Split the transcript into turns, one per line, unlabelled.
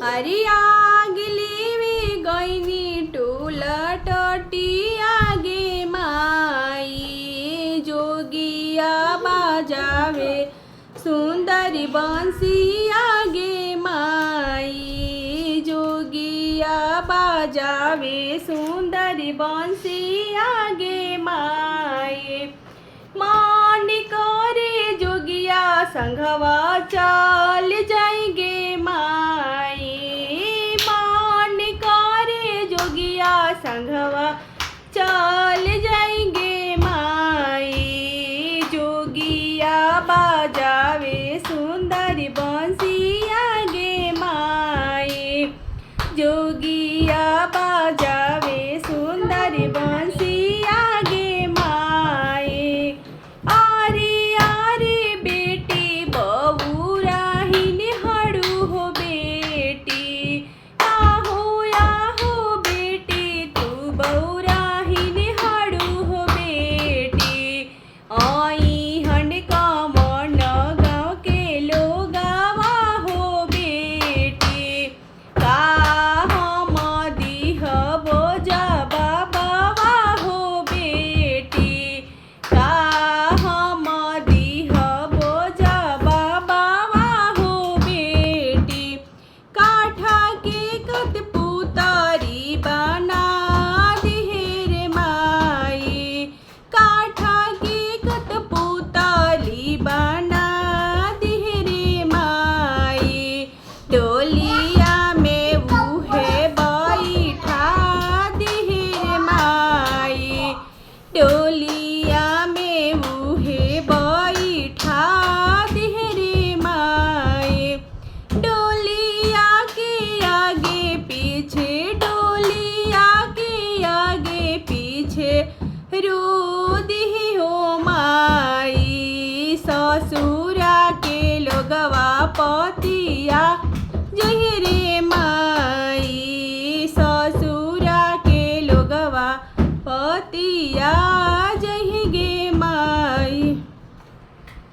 अरे आगली में गईनी टोला टटिया गे माई जोगिया बाजावे सुंदरी बंसिया गे माई जोगिया बाजावे सुंदरी बंसिया गे माई मान करे जोगिया संघवा चल जाएंगे माई मान करे जोगिया संघवा चल जाएंगे माई जोगिया बाजावे सुंदरी बंसिया गे माई जोगिया बाजावे सुंदरी बंसिया गे माई आरे आरे बेटी बहू राहिन हड़ू हो बेटी आहो बेटी तू बहू राहिन हड़ू हो बेटी आई हंड का मन गाँव के लोगावा हो बेटी का हम दीह बोझा बाबा हो बेटी का हम दीह बोझा बाबा हो बेटी काठा के कठपुतरी बना दिहेर माई काठा के कठपुतली बना दिहेर माई डोलिया में उहे बैठा दिहेर माई डोलिया में उहे बैठा दिहेर माई डोलिया के आगे पीछे डोलिया के आगे पीछे रो दिहे हो